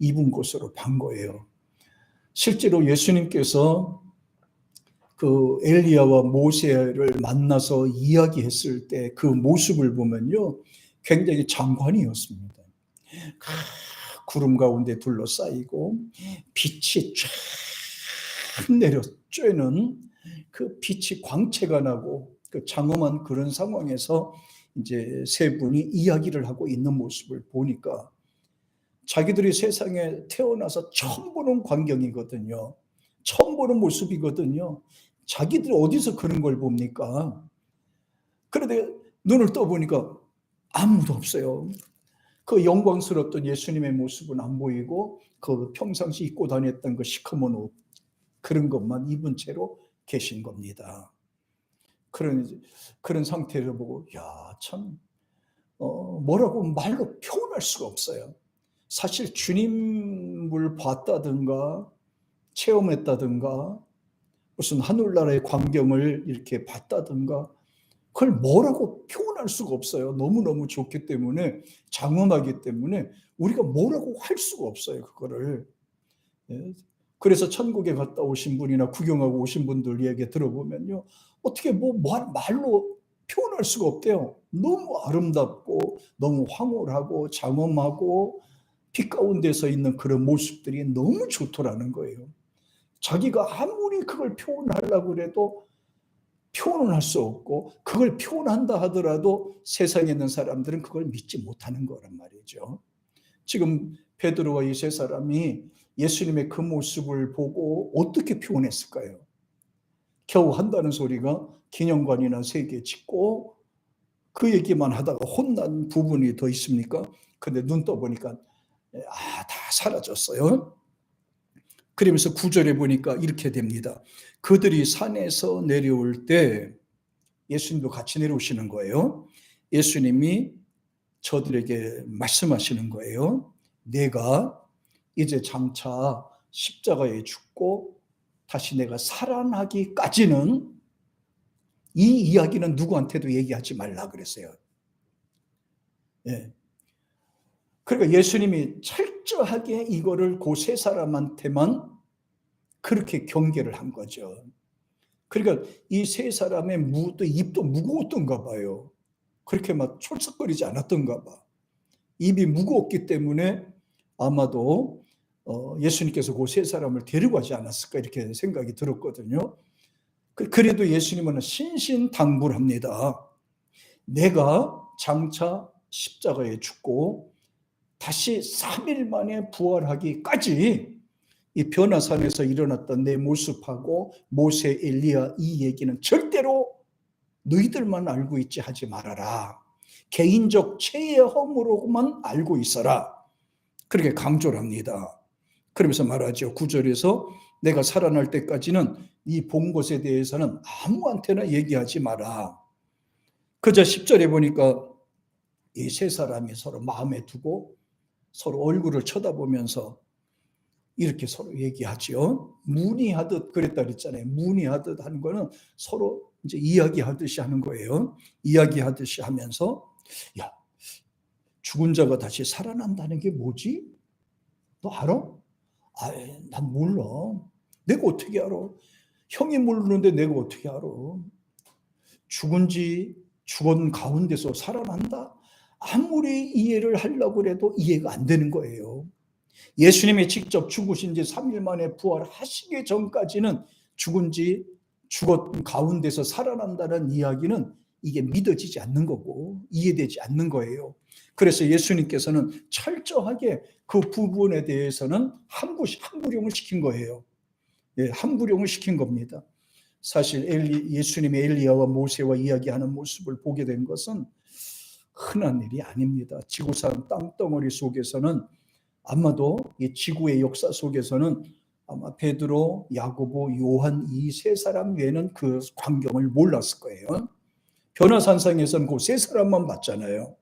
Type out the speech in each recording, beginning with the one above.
입은 곳으로 간 거예요. 실제로 예수님께서 그 엘리야와 모세를 만나서 이야기했을 때 그 모습을 보면요, 굉장히 장관이었습니다. 구름 가운데 둘러싸이고 빛이 쫙 내려 쬐는 그 빛이 광채가 나고 그 장엄한 그런 상황에서 이제 세 분이 이야기를 하고 있는 모습을 보니까 자기들이 세상에 태어나서 처음 보는 광경이거든요. 처음 보는 모습이거든요. 자기들 어디서 그런 걸 봅니까? 그런데 눈을 떠보니까 아무도 없어요. 그 영광스럽던 예수님의 모습은 안 보이고 그 평상시 입고 다녔던 그 시커먼 옷, 그런 것만 입은 채로 계신 겁니다. 그런 상태를 보고 참 뭐라고 말로 표현할 수가 없어요. 사실 주님을 봤다든가 체험했다든가 무슨 하늘나라의 광경을 이렇게 봤다든가 그걸 뭐라고 표현할 수가 없어요. 너무너무 좋기 때문에, 장엄하기 때문에 우리가 뭐라고 할 수가 없어요, 그거를. 그래서 천국에 갔다 오신 분이나 구경하고 오신 분들 이야기 들어보면요, 어떻게 말로 표현할 수가 없대요. 너무 아름답고 너무 황홀하고 장엄하고 빛 가운데서 있는 그런 모습들이 너무 좋더라는 거예요. 자기가 아무리 그걸 표현하려고 해도 표현을 할 수 없고, 그걸 표현한다 하더라도 세상에 있는 사람들은 그걸 믿지 못하는 거란 말이죠. 지금 베드로와 이 세 사람이 예수님의 그 모습을 보고 어떻게 표현했을까요? 겨우 한다는 소리가 기념관이나 3개 짓고 그 얘기만 하다가 혼난 부분이 더 있습니까? 근데 눈 떠보니까 다 사라졌어요. 그러면서 9절에 보니까 이렇게 됩니다. 그들이 산에서 내려올 때 예수님도 같이 내려오시는 거예요. 예수님이 저들에게 말씀하시는 거예요. 내가 이제 장차 십자가에 죽고 다시 내가 살아나기까지는 이 이야기는 누구한테도 얘기하지 말라 그랬어요. 그러니까 예수님이 철저하게 이거를 그 세 사람한테만 그렇게 경계를 한 거죠. 그러니까 이 세 사람의 입도 무거웠던가 봐요. 그렇게 막 촐싹거리지 않았던가 봐. 입이 무거웠기 때문에 아마도 예수님께서 그 세 사람을 데려가지 않았을까 이렇게 생각이 들었거든요. 그래도 예수님은 신신당부합니다. 내가 장차 십자가에 죽고 다시 3일 만에 부활하기까지 이 변화산에서 일어났던 내 모습하고 모세, 엘리야 이 얘기는 절대로 너희들만 알고 있지 하지 말아라. 개인적 체험으로만 알고 있어라. 그렇게 강조를 합니다. 그러면서 말하죠. 9절에서 내가 살아날 때까지는 이 본 것에 대해서는 아무한테나 얘기하지 마라. 그저 10절에 보니까 이 세 사람이 서로 마음에 두고 서로 얼굴을 쳐다보면서 이렇게 서로 얘기하죠. 문의하듯 그랬다 그랬잖아요. 문의하듯 하는 거는 서로 이제 이야기하듯이 하는 거예요. 이야기하듯이 하면서 야, 죽은 자가 다시 살아난다는 게 뭐지? 너 알아? 난 몰라. 내가 어떻게 알아? 형이 모르는데 내가 어떻게 알아? 죽은 가운데서 살아난다? 아무리 이해를 하려고 해도 이해가 안 되는 거예요. 예수님이 직접 죽으신 지 3일 만에 부활하시기 전까지는 죽은 가운데서 살아난다는 이야기는 이게 믿어지지 않는 거고 이해되지 않는 거예요. 그래서 예수님께서는 철저하게 그 부분에 대해서는 함구령을 시킨 거예요. 함구령을 시킨 겁니다. 사실 예수님의 엘리야와 모세와 이야기하는 모습을 보게 된 것은 흔한 일이 아닙니다. 지구상 땅덩어리 속에서는 아마도 이 지구의 역사 속에서는 아마 베드로, 야고보, 요한 이 세 사람 외에는 그 광경을 몰랐을 거예요. 변화산상에서는 그 세 사람만 봤잖아요.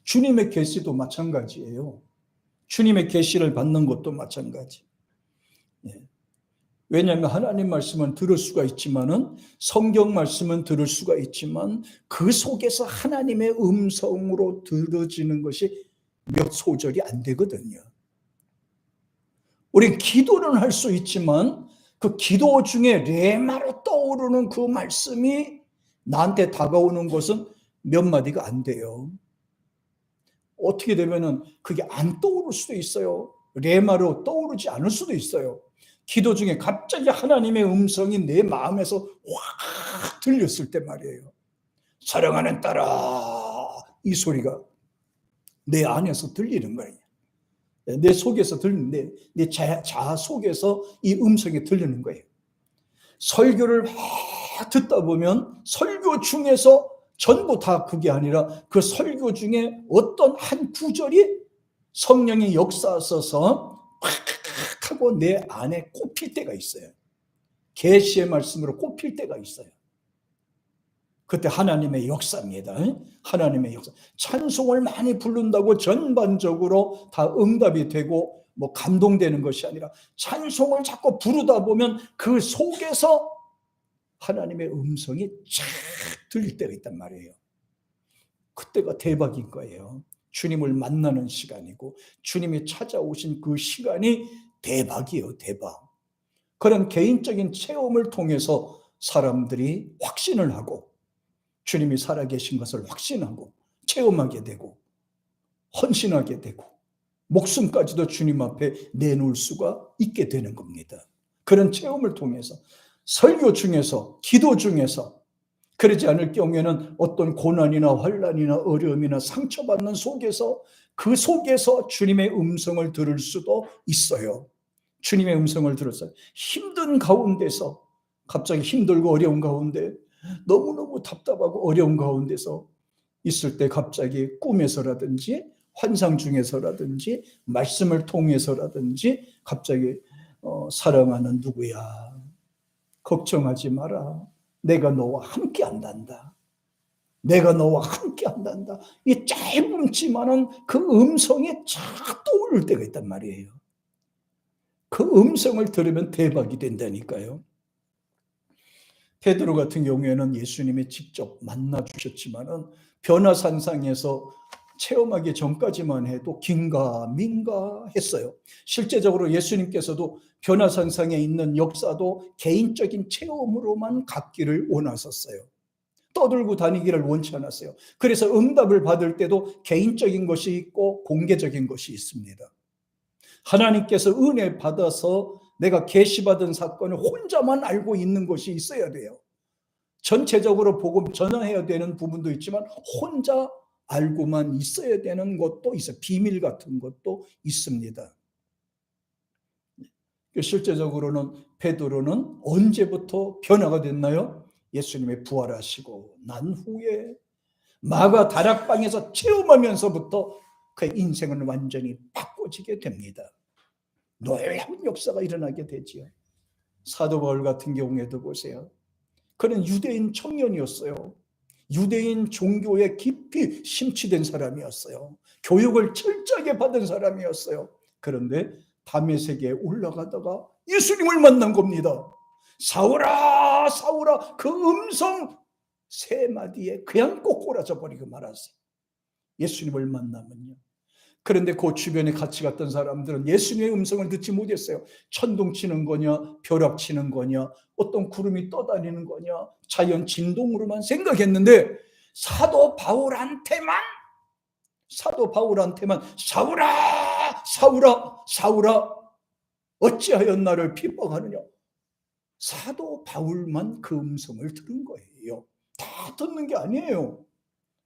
주님의 계시도 마찬가지예요. 주님의 계시를 받는 것도 마찬가지. 왜냐하면 하나님 말씀은 들을 수가 있지만은 성경 말씀은 들을 수가 있지만 그 속에서 하나님의 음성으로 들어지는 것이 몇 소절이 안 되거든요. 우린 기도는 할 수 있지만 그 기도 중에 레마로 떠오르는 그 말씀이 나한테 다가오는 것은 몇 마디가 안 돼요. 어떻게 되면은 그게 안 떠오를 수도 있어요. 레마로 떠오르지 않을 수도 있어요. 기도 중에 갑자기 하나님의 음성이 내 마음에서 확 들렸을 때 말이에요. 사랑하는 딸아, 이 소리가 내 안에서 들리는 거예요. 내 속에서 들리는데, 내 자아 속에서 이 음성이 들리는 거예요. 설교를 막 듣다 보면 설교 중에서 전부 다 그게 아니라 그 설교 중에 어떤 한 구절이 성령의 역사서서 팍 하고 내 안에 꼽힐 때가 있어요. 계시의 말씀으로 꼽힐 때가 있어요. 그때 하나님의 역사입니다. 하나님의 역사. 찬송을 많이 부른다고 전반적으로 다 응답이 되고 뭐 감동되는 것이 아니라 찬송을 자꾸 부르다 보면 그 속에서 하나님의 음성이 쫙 들릴 때가 있단 말이에요. 그때가 대박인 거예요. 주님을 만나는 시간이고 주님이 찾아오신 그 시간이 대박이에요. 대박. 그런 개인적인 체험을 통해서 사람들이 확신을 하고 주님이 살아계신 것을 확신하고 체험하게 되고 헌신하게 되고 목숨까지도 주님 앞에 내놓을 수가 있게 되는 겁니다. 그런 체험을 통해서 설교 중에서 기도 중에서 그러지 않을 경우에는 어떤 고난이나 환난이나 어려움이나 상처받는 속에서 그 속에서 주님의 음성을 들을 수도 있어요. 주님의 음성을 들었어요. 힘든 가운데서 갑자기 힘들고 어려운 가운데 너무너무 답답하고 어려운 가운데서 있을 때 갑자기 꿈에서라든지 환상 중에서라든지 말씀을 통해서라든지 갑자기 사랑하는 누구야, 걱정하지 마라, 내가 너와 함께 한단다, 내가 너와 함께 한단다. 이 짧음지만은 그 음성이 쫙 떠오를 때가 있단 말이에요. 그 음성을 들으면 대박이 된다니까요. 베드로 같은 경우에는 예수님이 직접 만나 주셨지만은 변화산상에서 체험하기 전까지만 해도 긴가민가 했어요. 실제적으로 예수님께서도 변화산상에 있는 역사도 개인적인 체험으로만 갖기를 원하셨어요. 떠들고 다니기를 원치 않았어요. 그래서 응답을 받을 때도 개인적인 것이 있고 공개적인 것이 있습니다. 하나님께서 은혜 받아서 내가 계시받은 사건을 혼자만 알고 있는 것이 있어야 돼요. 전체적으로 복음 전해야 되는 부분도 있지만 혼자 알고만 있어야 되는 것도 있어요. 비밀 같은 것도 있습니다. 실제적으로는 베드로는 언제부터 변화가 됐나요? 예수님의 부활하시고 난 후에 마가 다락방에서 체험하면서부터 그의 인생은 완전히 바꿔지게 됩니다. 놀라운 역사가 일어나게 되지요. 사도 바울 같은 경우에도 보세요. 그는 유대인 청년이었어요. 유대인 종교에 깊이 심취된 사람이었어요. 교육을 철저하게 받은 사람이었어요. 그런데 다메섹에 올라가다가 예수님을 만난 겁니다. 사울아, 사울아, 그 음성 세 마디에 그냥 꼬꾸라져 버리고 말았어요. 예수님을 만나면요. 그런데 그 주변에 같이 갔던 사람들은 예수님의 음성을 듣지 못했어요. 천둥 치는 거냐, 벼락 치는 거냐, 어떤 구름이 떠다니는 거냐, 자연 진동으로만 생각했는데 사도 바울한테만 사울아, 사울아, 사울아, 어찌하여 나를 핍박하느냐. 사도 바울만 그 음성을 들은 거예요. 다 듣는 게 아니에요.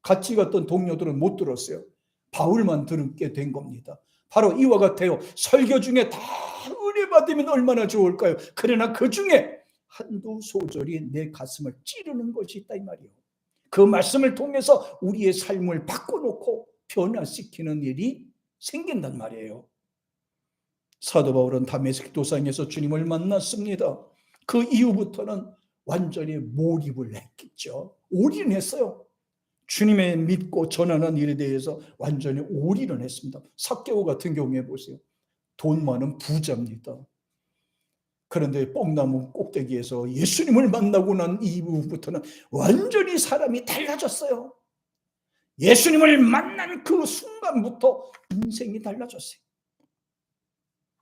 같이 갔던 동료들은 못 들었어요. 바울만 들게 된 겁니다. 바로 이와 같아요. 설교 중에 다 은혜 받으면 얼마나 좋을까요? 그러나 그 중에 한두 소절이 내 가슴을 찌르는 것이 있다 이 말이에요. 그 말씀을 통해서 우리의 삶을 바꿔놓고 변화시키는 일이 생긴단 말이에요. 사도 바울은 다메섹 도상에서 주님을 만났습니다. 그 이후부터는 완전히 몰입을 했겠죠. 올인했어요. 주님의 믿고 전하는 일에 대해서 완전히 올인을 했습니다. 삭개오 같은 경우에 보세요. 돈 많은 부자입니다. 그런데 뽕나무 꼭대기에서 예수님을 만나고 난 이후부터는 완전히 사람이 달라졌어요. 예수님을 만난 그 순간부터 인생이 달라졌어요.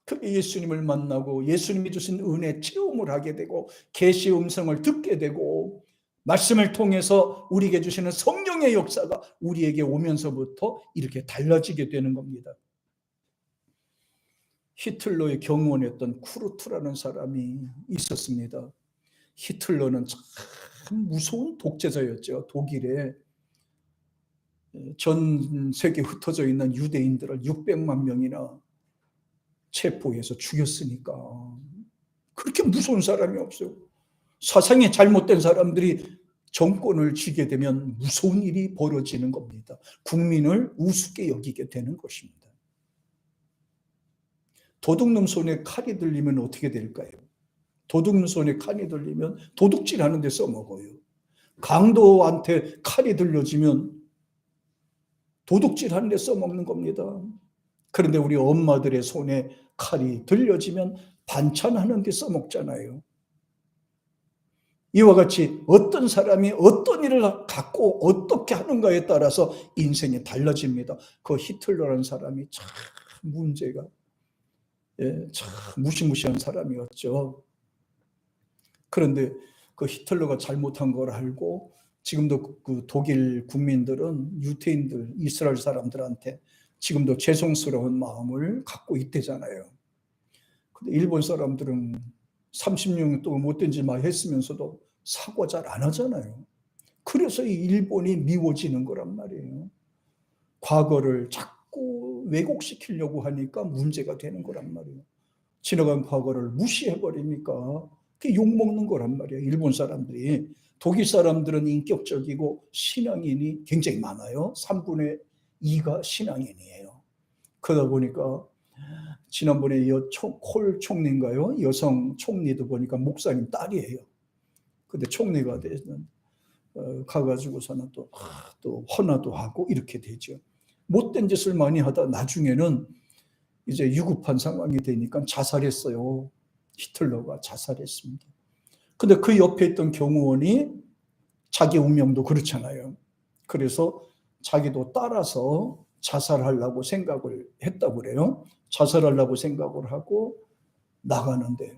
그게 예수님을 만나고 예수님이 주신 은혜 체험을 하게 되고 계시의 음성을 듣게 되고 말씀을 통해서 우리에게 주시는 성령의 역사가 우리에게 오면서부터 이렇게 달라지게 되는 겁니다. 히틀러의 경호원이었던 쿠르트라는 사람이 있었습니다. 히틀러는 참 무서운 독재자였죠. 독일에 전 세계에 흩어져 있는 유대인들을 600만 명이나 체포해서 죽였으니까 그렇게 무서운 사람이 없어요. 사상이 잘못된 사람들이 정권을 쥐게 되면 무서운 일이 벌어지는 겁니다. 국민을 우습게 여기게 되는 것입니다. 도둑놈 손에 칼이 들리면 어떻게 될까요? 도둑놈 손에 칼이 들리면 도둑질 하는 데 써먹어요. 강도한테 칼이 들려지면 도둑질 하는 데 써먹는 겁니다. 그런데 우리 엄마들의 손에 칼이 들려지면 반찬하는 데 써먹잖아요. 이와 같이 어떤 사람이 어떤 일을 갖고 어떻게 하는가에 따라서 인생이 달라집니다. 그 히틀러라는 사람이 참 문제가 참 무시무시한 사람이었죠. 그런데 그 히틀러가 잘못한 걸 알고 지금도 그 독일 국민들은 유태인들, 이스라엘 사람들한테 지금도 죄송스러운 마음을 갖고 있대잖아요. 근데 일본 사람들은 30년 동안 못된 짓만 했으면서도 사과 잘 안 하잖아요. 그래서 이 일본이 미워지는 거란 말이에요. 과거를 자꾸 왜곡시키려고 하니까 문제가 되는 거란 말이에요. 지나간 과거를 무시해버리니까 그게 욕먹는 거란 말이에요. 일본 사람들이. 독일 사람들은 인격적이고 신앙인이 굉장히 많아요. 3분의 2가 신앙인이에요. 그러다 보니까 지난번에 콜 총리인가요? 여성 총리도 보니까 목사님 딸이에요. 근데 총리가 되는 가가지고서는 또 헌화도 하고 이렇게 되죠. 못된 짓을 많이 하다 나중에는 이제 위급한 상황이 되니까 자살했어요. 히틀러가 자살했습니다. 근데 그 옆에 있던 경호원이 자기 운명도 그렇잖아요. 그래서 자기도 따라서 자살하려고 생각을 했다고 그래요. 자살하려고 생각을 하고 나가는데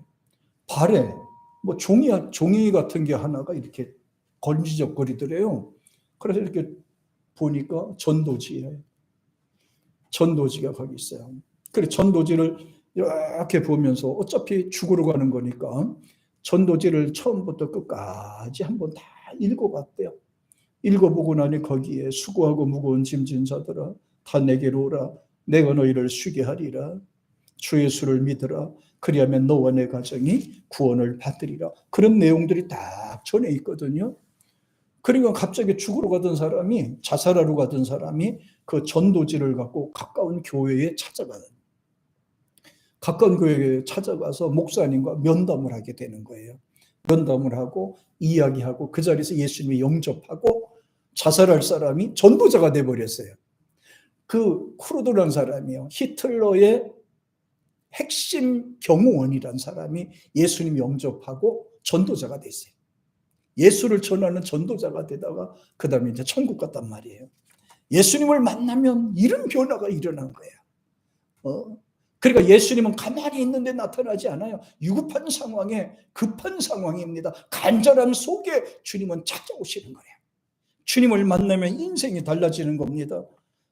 발에 뭐 종이 같은 게 하나가 이렇게 걸리적거리더래요. 그래서 이렇게 보니까 전도지가 거기 있어요. 그래 전도지를 이렇게 보면서 어차피 죽으러 가는 거니까 전도지를 처음부터 끝까지 한번 다 읽어봤대요. 읽어보고 나니 거기에 수고하고 무거운 짐진 자들아 다 내게로 오라. 내가 너희를 쉬게 하리라. 주 예수를 믿으라. 그리하면 너와 내 가정이 구원을 받으리라. 그런 내용들이 딱 전해 있거든요. 그러니까 갑자기 죽으러 가던 사람이 자살하러 가던 사람이 그 전도지를 갖고 가까운 교회에 찾아가서 목사님과 면담을 하게 되는 거예요. 면담을 하고 이야기하고 그 자리에서 예수님이 영접하고 자살할 사람이 전도자가 돼버렸어요. 그 쿠르드라는 사람이요. 히틀러의 핵심 경호원이라는 사람이 예수님 영접하고 전도자가 됐어요. 예수를 전하는 전도자가 되다가 그 다음에 이제 천국 갔단 말이에요. 예수님을 만나면 이런 변화가 일어난 거예요. 그러니까 예수님은 가만히 있는데 나타나지 않아요. 위급한 상황에 급한 상황입니다. 간절함 속에 주님은 찾아오시는 거예요. 주님을 만나면 인생이 달라지는 겁니다.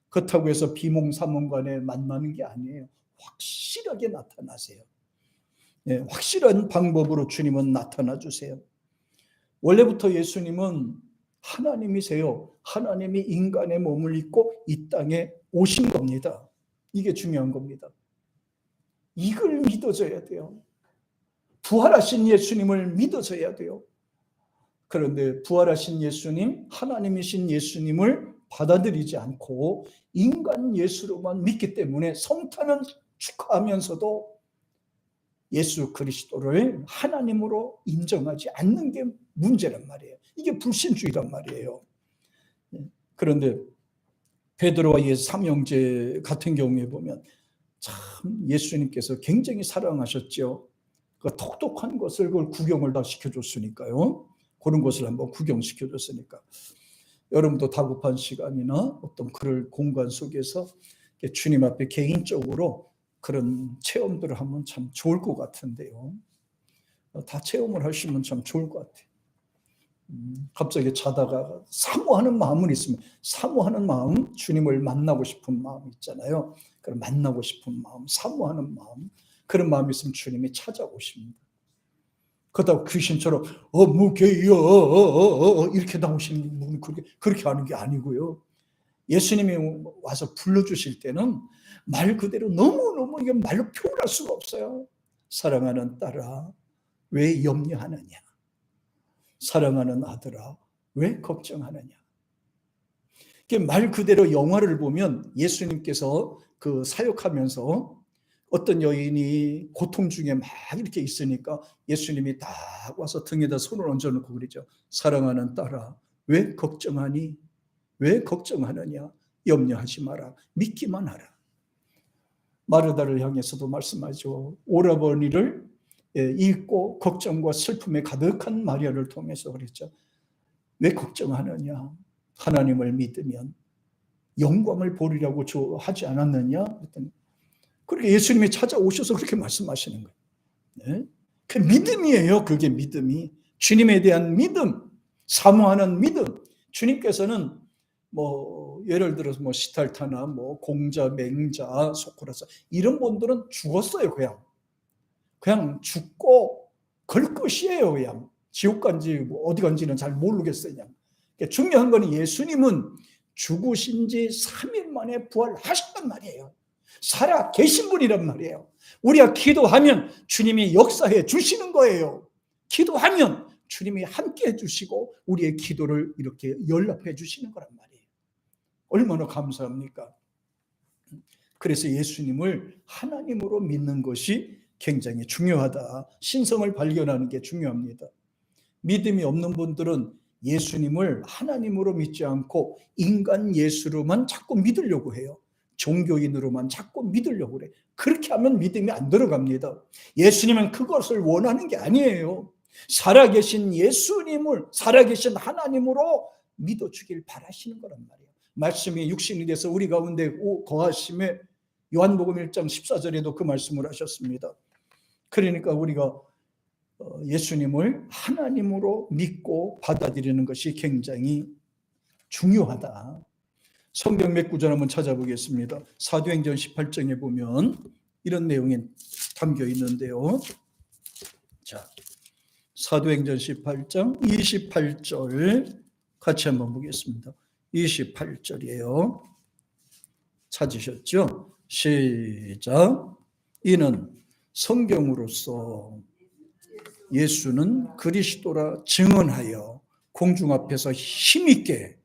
그렇다고 해서 비몽사몽간에 만나는 게 아니에요. 확실하게 나타나세요. 확실한 방법으로 주님은 나타나 주세요. 원래부터 예수님은 하나님이세요. 하나님이 인간의 몸을 입고 이 땅에 오신 겁니다. 이게 중요한 겁니다. 이걸 믿어줘야 돼요. 부활하신 예수님을 믿어줘야 돼요. 그런데 부활하신 예수님, 하나님이신 예수님을 받아들이지 않고 인간 예수로만 믿기 때문에 성탄은 축하하면서도 예수 그리스도를 하나님으로 인정하지 않는 게 문제란 말이에요. 이게 불신주의란 말이에요. 그런데 베드로와 예수 삼형제 같은 경우에 보면 참 예수님께서 굉장히 사랑하셨죠. 그 톡톡한 것을 그걸 구경을 다 시켜줬으니까요. 그런 것을 한번 구경시켜줬으니까. 여러분도 다급한 시간이나 어떤 그럴 공간 속에서 주님 앞에 개인적으로 그런 체험들을 하면 참 좋을 것 같은데요. 다 체험을 하시면 참 좋을 것 같아요. 갑자기 자다가 사모하는 마음은 있으면, 사모하는 마음, 주님을 만나고 싶은 마음 있잖아요. 그런 만나고 싶은 마음, 사모하는 마음, 그런 마음이 있으면 주님이 찾아오십니다. 그러다가 귀신처럼 무게여 이렇게 나오시는 분은 그렇게 하는 게 아니고요. 예수님이 와서 불러주실 때는 말 그대로 너무너무 이게 말로 표현할 수가 없어요. 사랑하는 딸아, 왜 염려하느냐? 사랑하는 아들아, 왜 걱정하느냐? 말 그대로 영화를 보면 예수님께서 그 사역하면서 어떤 여인이 고통 중에 막 이렇게 있으니까 예수님이 딱 와서 등에다 손을 얹어놓고 그러죠. 사랑하는 딸아, 왜 걱정하니? 왜 걱정하느냐? 염려하지 마라. 믿기만 하라. 마르다를 향해서도 말씀하죠. 오라버니를 잊고 걱정과 슬픔에 가득한 마리아를 통해서 그랬죠. 왜 걱정하느냐? 하나님을 믿으면 영광을 보리라고 하지 않았느냐? 그렇게 예수님이 찾아오셔서 그렇게 말씀하시는 거예요. 네? 그 믿음이에요. 그게 믿음이. 주님에 대한 믿음, 사모하는 믿음. 주님께서는 예를 들어서 시탈타나 공자, 맹자, 소크라스 이런 분들은 죽었어요. 그냥 죽고 걸 것이에요. 그냥 지옥 간지 어디 간지는 잘 모르겠어요. 그냥. 중요한 건 예수님은 죽으신 지 3일 만에 부활하셨단 말이에요. 살아 계신 분이란 말이에요. 우리가 기도하면 주님이 역사해 주시는 거예요. 기도하면 주님이 함께 해주시고 우리의 기도를 이렇게 연락해 주시는 거란 말이에요. 얼마나 감사합니까? 그래서 예수님을 하나님으로 믿는 것이 굉장히 중요하다. 신성을 발견하는 게 중요합니다. 믿음이 없는 분들은 예수님을 하나님으로 믿지 않고 인간 예수로만 자꾸 믿으려고 해요. 종교인으로만 자꾸 믿으려고 그래. 그렇게 하면 믿음이 안 들어갑니다. 예수님은 그것을 원하는 게 아니에요. 살아계신 예수님을, 살아계신 하나님으로 믿어주길 바라시는 거란 말이에요. 말씀이 육신이 돼서 우리 가운데 거하심에 요한복음 1장 14절에도 그 말씀을 하셨습니다. 그러니까 우리가 예수님을 하나님으로 믿고 받아들이는 것이 굉장히 중요하다. 성경 몇 구절 한번 찾아보겠습니다. 사도행전 18장에 보면 이런 내용이 담겨 있는데요. 자, 사도행전 18장 28절 같이 한번 보겠습니다. 28절이에요. 찾으셨죠? 시작. 이는 성경으로서 예수는 그리스도라 증언하여 공중 앞에서 힘있게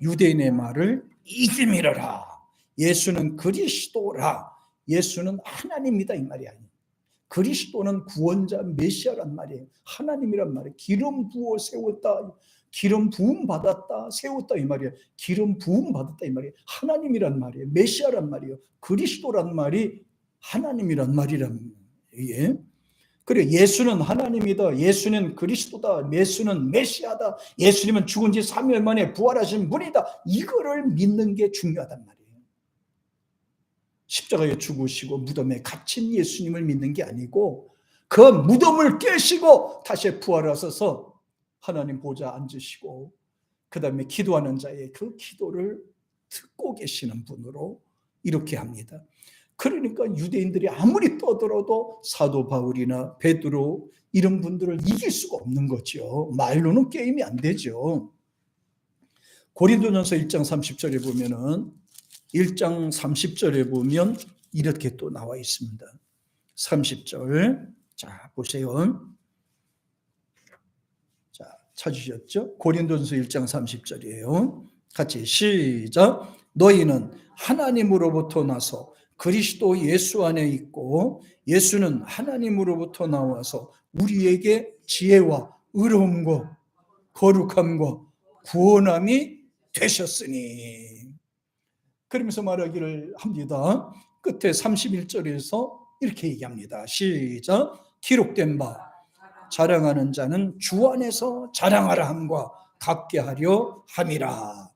유대인의 말을 이기미러라. 예수는 그리스도라. 예수는 하나님이다 이 말이 아니에요. 그리스도는 구원자 메시아란 말이에요. 하나님이란 말이에요. 기름 부어 세웠다. 기름 부음 받았다. 세웠다 이 말이에요. 기름 부음 받았다 이 말이에요. 하나님이란 말이에요. 메시아란 말이에요. 그리스도란 말이 하나님이란 말이란 말이에요. 그래, 예수는 하나님이다. 예수는 그리스도다. 예수는 메시아다. 예수님은 죽은 지 3일 만에 부활하신 분이다. 이거를 믿는 게 중요하단 말이에요. 십자가에 죽으시고 무덤에 갇힌 예수님을 믿는 게 아니고 그 무덤을 깨시고 다시 부활하셔서 하나님 보좌 앉으시고 그 다음에 기도하는 자의 그 기도를 듣고 계시는 분으로 이렇게 합니다. 그러니까 유대인들이 아무리 떠들어도 사도 바울이나 베드로 이런 분들을 이길 수가 없는 거죠. 말로는 게임이 안 되죠. 고린도전서 1장 30절에 보면은 1장 30절에 보면 이렇게 또 나와 있습니다. 30절. 자, 보세요. 자, 찾으셨죠? 고린도전서 1장 30절이에요. 같이 시작. 너희는 하나님으로부터 나서 그리스도 예수 안에 있고 예수는 하나님으로부터 나와서 우리에게 지혜와 의로움과 거룩함과 구원함이 되셨으니. 그러면서 말하기를 합니다. 끝에 31절에서 이렇게 얘기합니다. 시작. 기록된 바 자랑하는 자는 주 안에서 자랑하라 함과 갖게 하려 함이라.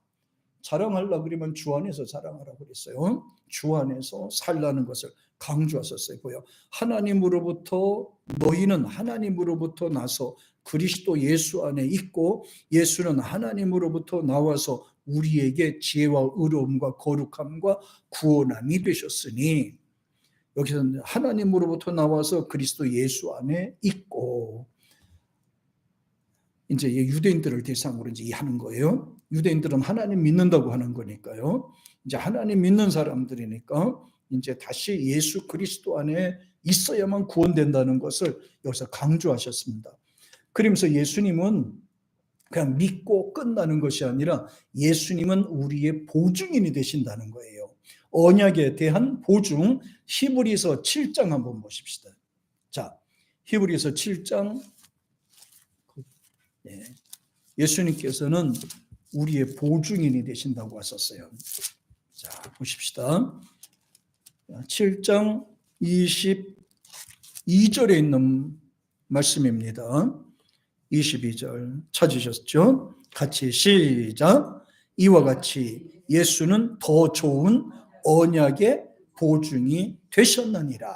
자랑하려고 그러면 주 안에서 자랑하라고 그랬어요. 주 안에서 살라는 것을 강조하셨어요. 보여. 하나님으로부터, 너희는 하나님으로부터 나서 그리스도 예수 안에 있고 예수는 하나님으로부터 나와서 우리에게 지혜와 의로움과 거룩함과 구원함이 되셨으니, 여기서는 하나님으로부터 나와서 그리스도 예수 안에 있고, 이제 유대인들을 대상으로 이제 하는 거예요. 유대인들은 하나님 믿는다고 하는 거니까요. 이제 하나님 믿는 사람들이니까 이제 다시 예수 그리스도 안에 있어야만 구원된다는 것을 여기서 강조하셨습니다. 그러면서 예수님은 그냥 믿고 끝나는 것이 아니라 예수님은 우리의 보증인이 되신다는 거예요. 언약에 대한 보증, 히브리서 7장 한번 보십시다. 자, 히브리서 7장. 예수님께서는 우리의 보증인이 되신다고 하셨어요. 자, 보십시다. 7장 22절에 있는 말씀입니다. 22절 찾으셨죠? 같이 시작. 이와 같이 예수는 더 좋은 언약의 보증이 되셨느니라.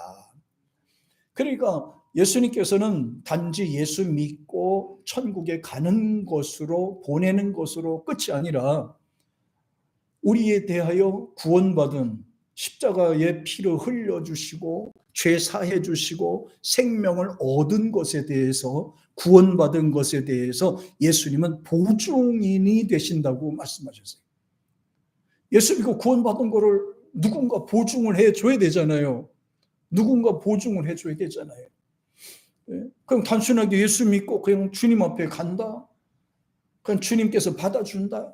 그러니까 예수님께서는 단지 예수 믿고 천국에 가는 것으로, 보내는 것으로 끝이 아니라 우리에 대하여 구원받은, 십자가의 피를 흘려주시고 죄 사해 주시고 생명을 얻은 것에 대해서, 구원받은 것에 대해서 예수님은 보증인이 되신다고 말씀하셨어요. 예수 믿고 구원받은 거를 누군가 보증을 해줘야 되잖아요. 누군가 보증을 해줘야 되잖아요. 그냥 단순하게 예수 믿고 그냥 주님 앞에 간다, 그냥 주님께서 받아준다,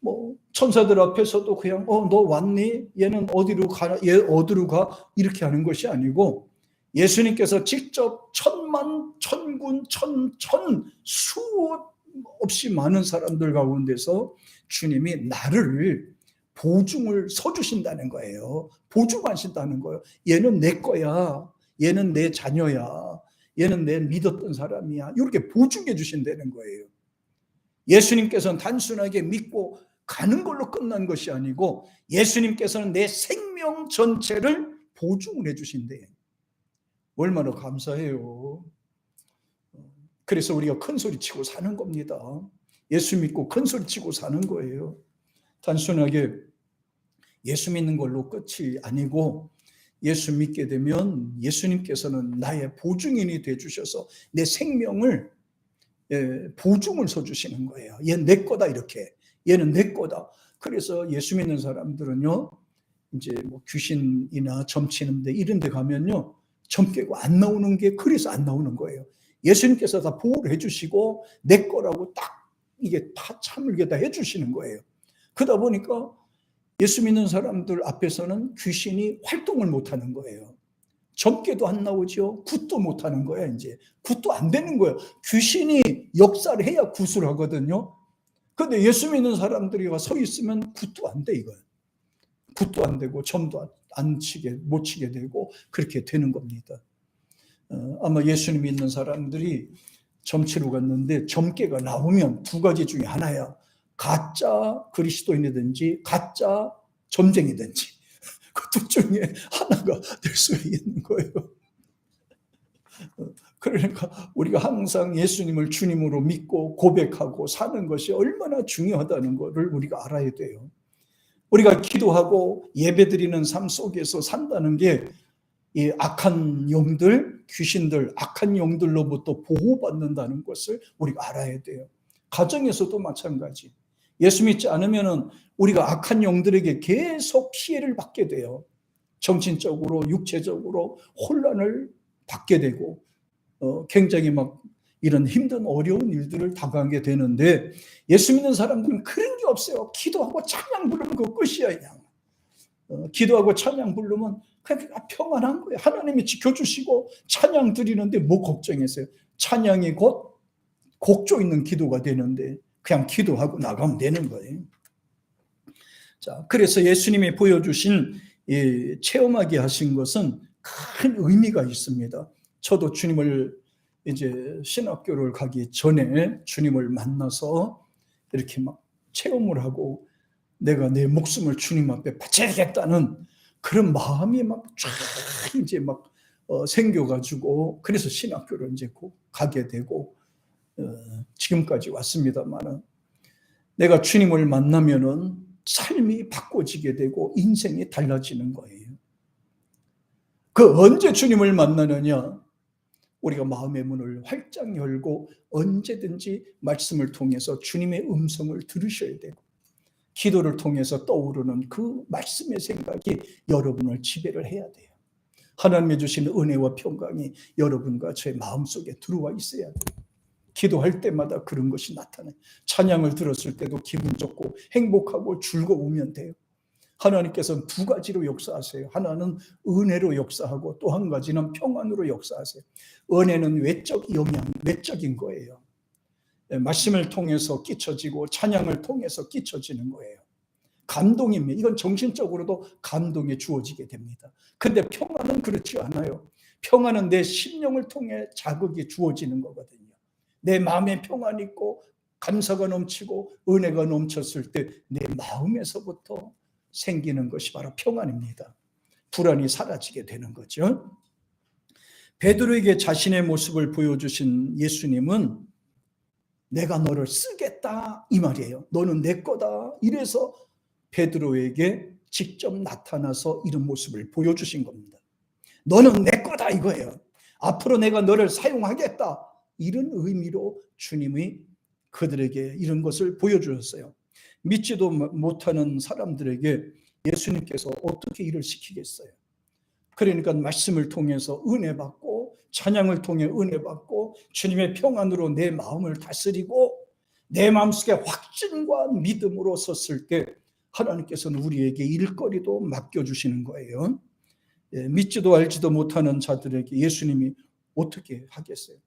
뭐 천사들 앞에서도 그냥 너 왔니? 얘는 어디로 가? 얘 어디로 가? 이렇게 하는 것이 아니고, 예수님께서 직접 천만, 천군, 천 수없이 많은 사람들 가운데서 주님이 나를 보증을 서주신다는 거예요. 보증하신다는 거예요. 얘는 내 거야. 얘는 내 자녀야. 얘는 내 믿었던 사람이야. 이렇게 보증해 주신다는 거예요. 예수님께서는 단순하게 믿고 가는 걸로 끝난 것이 아니고 예수님께서는 내 생명 전체를 보증을 해 주신대요. 얼마나 감사해요. 그래서 우리가 큰 소리 치고 사는 겁니다. 예수 믿고 큰 소리 치고 사는 거예요. 단순하게 예수 믿는 걸로 끝이 아니고, 예수 믿게 되면 예수님께서는 나의 보증인이 되주셔서 내 생명을 보증을 서주시는 거예요. 얘는 내 거다, 이렇게. 얘는 내 거다. 그래서 예수 믿는 사람들은요, 이제 뭐 귀신이나 점치는데 이런 데 가면요, 점 깨고 안 나오는 게 그래서 안 나오는 거예요. 예수님께서 다 보호를 해주시고 내 거라고 딱 이게 다 참을게 다 해주시는 거예요. 그러다 보니까 예수 믿는 사람들 앞에서는 귀신이 활동을 못하는 거예요. 점괘도 안 나오죠. 굿도 못하는 거야. 이제 굿도 안 되는 거예요. 귀신이 역사를 해야 굿을 하거든요. 그런데 예수 믿는 사람들이 서 있으면 굿도 안 돼. 이거 굿도 안 되고 점도 못 치게 되고 그렇게 되는 겁니다. 아마 예수님 믿는 사람들이 점치러 갔는데 점괘가 나오면 두 가지 중에 하나야. 가짜 그리스도인이든지 가짜 점쟁이든지, 그 둘 중에 하나가 될 수 있는 거예요. 그러니까 우리가 항상 예수님을 주님으로 믿고 고백하고 사는 것이 얼마나 중요하다는 것을 우리가 알아야 돼요. 우리가 기도하고 예배드리는 삶 속에서 산다는 게 이 악한 영들, 귀신들, 악한 영들로부터 보호받는다는 것을 우리가 알아야 돼요. 가정에서도 마찬가지. 예수 믿지 않으면 우리가 악한 영들에게 계속 피해를 받게 돼요. 정신적으로, 육체적으로 혼란을 받게 되고 굉장히 막 이런 힘든 어려운 일들을 당하게 되는데, 예수 믿는 사람들은 그런 게 없어요. 기도하고 찬양 부르면 그거 끝이야. 그냥 기도하고 찬양 부르면 그냥 평안한 거예요. 하나님이 지켜주시고 찬양 드리는데 뭐 걱정했어요. 찬양이 곧 곡조 있는 기도가 되는데 그냥 기도하고 나가면 되는 거예요. 자, 그래서 예수님이 보여주신 체험하게 하신 것은 큰 의미가 있습니다. 저도 주님을 이제 신학교를 가기 전에 주님을 만나서 이렇게 막 체험을 하고 내가 내 목숨을 주님 앞에 바쳐야겠다는 그런 마음이 막 쫙 이제 막 생겨가지고 그래서 신학교를 이제 가게 되고 지금까지 왔습니다만은 내가 주님을 만나면은 삶이 바꿔지게 되고 인생이 달라지는 거예요. 그 언제 주님을 만나느냐? 우리가 마음의 문을 활짝 열고 언제든지 말씀을 통해서 주님의 음성을 들으셔야 되고 기도를 통해서 떠오르는 그 말씀의 생각이 여러분을 지배를 해야 돼요. 하나님의 주신 은혜와 평강이 여러분과 저의 마음속에 들어와 있어야 돼요. 기도할 때마다 그런 것이 나타나요. 찬양을 들었을 때도 기분 좋고 행복하고 즐거우면 돼요. 하나님께서는 두 가지로 역사하세요. 하나는 은혜로 역사하고 또 한 가지는 평안으로 역사하세요. 은혜는 외적 영향, 외적인 거예요. 말씀을 통해서 끼쳐지고 찬양을 통해서 끼쳐지는 거예요. 감동입니다. 이건 정신적으로도 감동이 주어지게 됩니다. 근데 평안은 그렇지 않아요. 평안은 내 심령을 통해 자극이 주어지는 거거든요. 내 마음에 평안이 있고 감사가 넘치고 은혜가 넘쳤을 때 내 마음에서부터 생기는 것이 바로 평안입니다. 불안이 사라지게 되는 거죠. 베드로에게 자신의 모습을 보여주신 예수님은 내가 너를 쓰겠다 이 말이에요. 너는 내 거다. 이래서 베드로에게 직접 나타나서 이런 모습을 보여주신 겁니다. 너는 내 거다 이거예요. 앞으로 내가 너를 사용하겠다. 이런 의미로 주님이 그들에게 이런 것을 보여주셨어요. 믿지도 못하는 사람들에게 예수님께서 어떻게 일을 시키겠어요? 그러니까 말씀을 통해서 은혜 받고 찬양을 통해 은혜 받고 주님의 평안으로 내 마음을 다스리고 내 마음속에 확신과 믿음으로 섰을 때 하나님께서는 우리에게 일거리도 맡겨주시는 거예요. 믿지도 알지도 못하는 자들에게 예수님이 어떻게 하겠어요?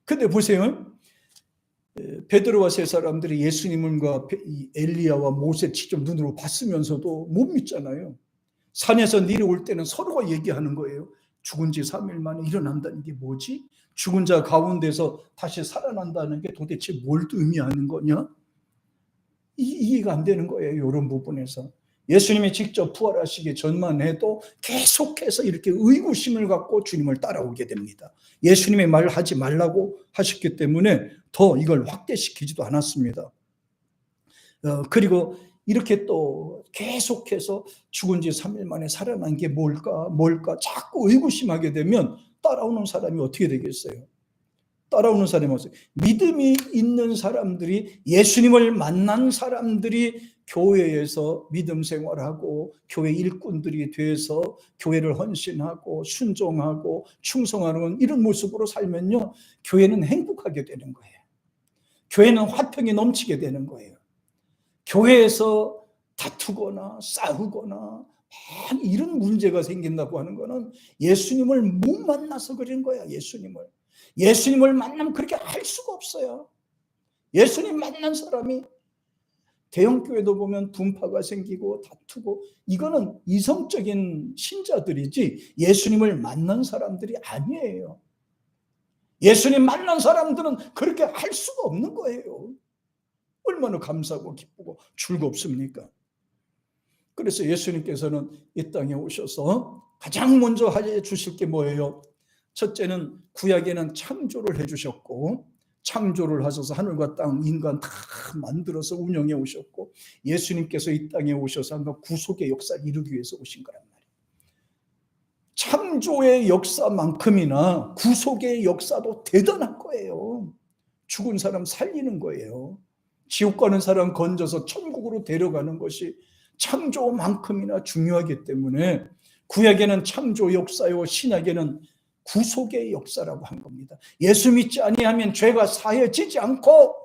근데 보세요. 베드로와 세 사람들이 예수님과 엘리야와 모세 직접 눈으로 봤으면서도 못 믿잖아요. 산에서 내려올 때는 서로가 얘기하는 거예요. 죽은 지 3일 만에 일어난다는 게 뭐지? 죽은 자 가운데서 다시 살아난다는 게 도대체 뭘 의미하는 거냐? 이해가 안 되는 거예요. 이런 부분에서. 예수님이 직접 부활하시기 전만 해도 계속해서 이렇게 의구심을 갖고 주님을 따라오게 됩니다. 예수님의 말을 하지 말라고 하셨기 때문에 더 이걸 확대시키지도 않았습니다. 그리고 이렇게 또 계속해서 죽은 지 3일 만에 살아난 게 뭘까 자꾸 의구심하게 되면 따라오는 사람이 어떻게 되겠어요? 따라오는 사람이 없어요. 믿음이 있는 사람들이, 예수님을 만난 사람들이 교회에서 믿음 생활하고 교회 일꾼들이 돼서 교회를 헌신하고 순종하고 충성하는 이런 모습으로 살면요, 교회는 행복하게 되는 거예요. 교회는 화평이 넘치게 되는 거예요. 교회에서 다투거나 싸우거나 이런 문제가 생긴다고 하는 거는 예수님을 못 만나서 그런 거야. 예수님을 만나면 그렇게 할 수가 없어요. 예수님 만난 사람이 대형교회도 보면 분파가 생기고 다투고, 이거는 이성적인 신자들이지 예수님을 만난 사람들이 아니에요. 예수님 만난 사람들은 그렇게 할 수가 없는 거예요. 얼마나 감사하고 기쁘고 즐겁습니까? 그래서 예수님께서는 이 땅에 오셔서 가장 먼저 해주실 게 뭐예요? 첫째는 구약에는 창조를 해주셨고, 창조를 하셔서 하늘과 땅, 인간 다 만들어서 운영해 오셨고, 예수님께서 이 땅에 오셔서 구속의 역사를 이루기 위해서 오신 거란 말이에요. 창조의 역사만큼이나 구속의 역사도 대단한 거예요. 죽은 사람 살리는 거예요. 지옥 가는 사람 건져서 천국으로 데려가는 것이 창조만큼이나 중요하기 때문에 구약에는 창조 역사요, 신약에는 구속의 역사라고 한 겁니다. 예수 믿지 아니하면 죄가 사해지지 않고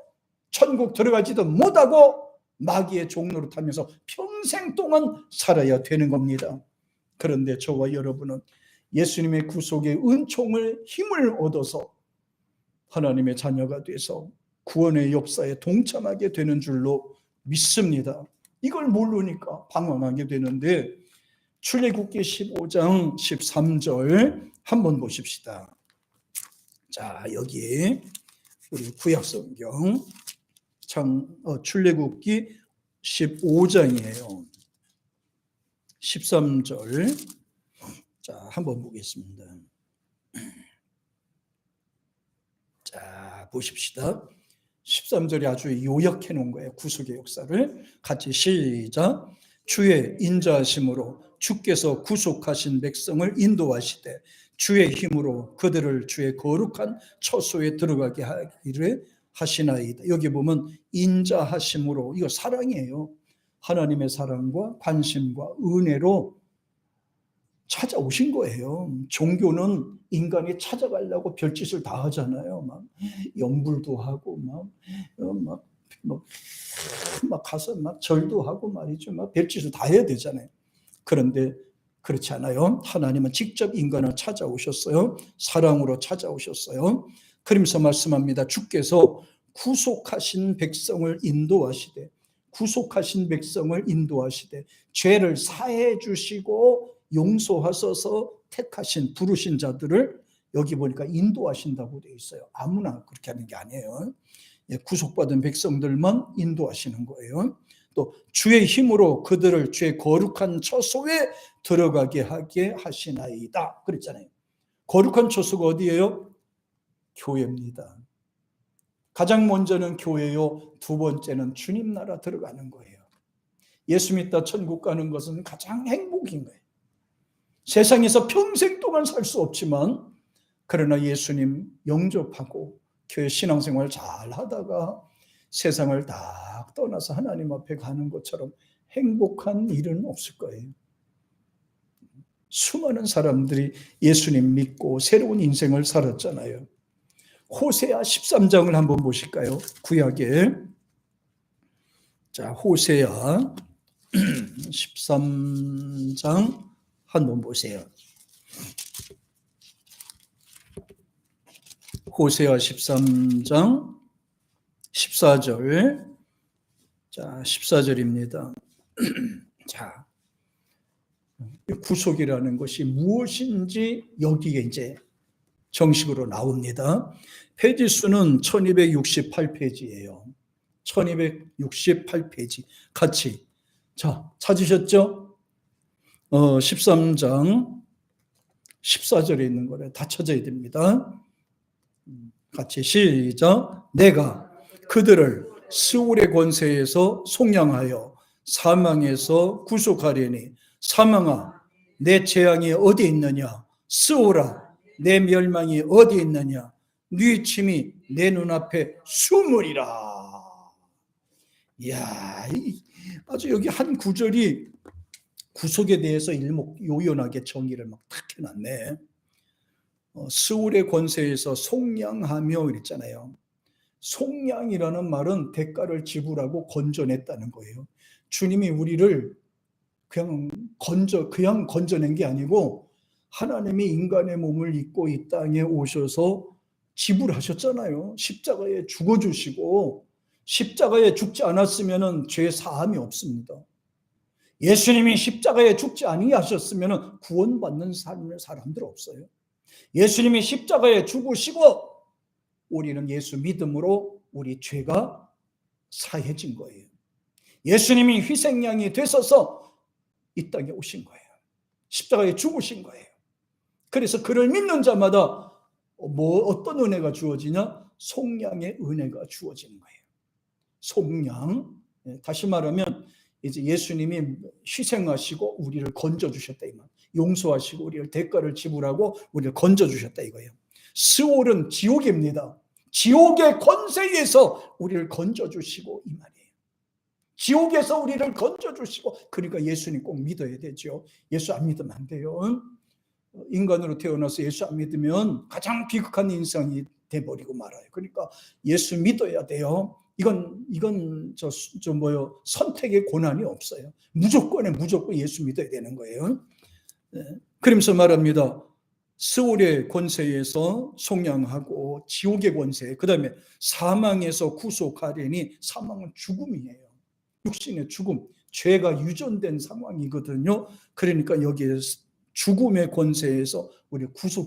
천국 들어가지도 못하고 마귀의 종로를 타면서 평생 동안 살아야 되는 겁니다. 그런데 저와 여러분은 예수님의 구속의 은총을, 힘을 얻어서 하나님의 자녀가 돼서 구원의 역사에 동참하게 되는 줄로 믿습니다. 이걸 모르니까 방황하게 되는데, 출애굽기 15장 13절 한번 보십시다. 자, 여기 우리 구약성경 출애굽기 15장이에요. 13절. 자, 한번 보겠습니다. 자, 보십시다. 13절이 아주 요약해 놓은 거예요. 구속의 역사를. 같이 시작. 주의 인자하심으로 주께서 구속하신 백성을 인도하시되 주의 힘으로 그들을 주의 거룩한 처소에 들어가게 하기를 하시나이다. 여기 보면 인자하심으로, 이거 사랑이에요. 하나님의 사랑과 관심과 은혜로 찾아오신 거예요. 종교는 인간이 찾아가려고 별짓을 다 하잖아요. 막 염불도 하고 막 가서 막 절도 하고 말이죠. 막 별짓을 다 해야 되잖아요. 그런데 그렇지 않아요. 하나님은 직접 인간을 찾아오셨어요. 사랑으로 찾아오셨어요. 그러면서 말씀합니다. 주께서 구속하신 백성을 인도하시되, 구속하신 백성을 인도하시되 죄를 사해 주시고 용서하셔서 택하신 부르신 자들을 여기 보니까 인도하신다고 되어 있어요. 아무나 그렇게 하는 게 아니에요. 구속받은 백성들만 인도하시는 거예요. 또 주의 힘으로 그들을 주의 거룩한 처소에 들어가게 하게 하시나이다 그랬잖아요. 거룩한 처소가 어디예요? 교회입니다. 가장 먼저는 교회요, 두 번째는 주님 나라 들어가는 거예요. 예수 믿다 천국 가는 것은 가장 행복인 거예요. 세상에서 평생 동안 살 수 없지만, 그러나 예수님 영접하고 교회 신앙생활 잘 하다가 세상을 다 떠나서 하나님 앞에 가는 것처럼 행복한 일은 없을 거예요. 수많은 사람들이 예수님 믿고 새로운 인생을 살았잖아요. 호세아 13장을 한번 보실까요? 구약에. 자, 호세아 13장 한번 보세요. 호세아 13장 14절. 자, 14절입니다. 자, 구속이라는 것이 무엇인지 여기에 이제 정식으로 나옵니다. 페이지 수는 1268페이지예요. 1268페이지. 같이. 자, 찾으셨죠? 13장 14절에 있는 거래. 다 찾아야 됩니다. 같이 시작. 내가 그들을 스울의 권세에서 속량하여 사망에서 구속하려니, 사망아 내 재앙이 어디 있느냐? 스울아 내 멸망이 어디 있느냐? 네 침이 내 눈앞에 숨으리라. 이야, 아주 여기 한 구절이 구속에 대해서 일목요연하게 정의를 막 탁 해놨네. 스울의 권세에서 속량하며 그랬잖아요. 속량이라는 말은 대가를 지불하고 건져냈다는 거예요. 주님이 우리를 그냥 건져낸 게 아니고, 하나님이 인간의 몸을 입고 이 땅에 오셔서 지불하셨잖아요. 십자가에 죽어주시고, 십자가에 죽지 않았으면 죄 사함이 없습니다. 예수님이 십자가에 죽지 아니하셨으면 구원받는 사람들 없어요. 예수님이 십자가에 죽으시고 우리는 예수 믿음으로 우리 죄가 사해진 거예요. 예수님이 희생양이 되셔서 이 땅에 오신 거예요. 십자가에 죽으신 거예요. 그래서 그를 믿는 자마다 어떤 은혜가 주어지냐? 속량의 은혜가 주어지는 거예요. 속량. 다시 말하면 이제 예수님이 희생하시고 우리를 건져주셨다 이 말. 용서하시고 우리를 대가를 지불하고 우리를 건져주셨다 이거예요. 스올은 지옥입니다. 지옥의 권세에서 우리를 건져주시고 이 말이에요. 지옥에서 우리를 건져주시고, 그러니까 예수님 꼭 믿어야 되죠. 예수 안 믿으면 안 돼요. 인간으로 태어나서 예수 안 믿으면 가장 비극한 인생이 돼버리고 말아요. 그러니까 예수 믿어야 돼요. 이건 선택의 고난이 없어요. 무조건 예수 믿어야 되는 거예요. 그러면서 말합니다. 스올의 권세에서 속량하고 지옥의 권세, 그 다음에 사망에서 구속하려니, 사망은 죽음이에요. 육신의 죽음, 죄가 유전된 상황이거든요. 그러니까 여기에 죽음의 권세에서 우리 구속해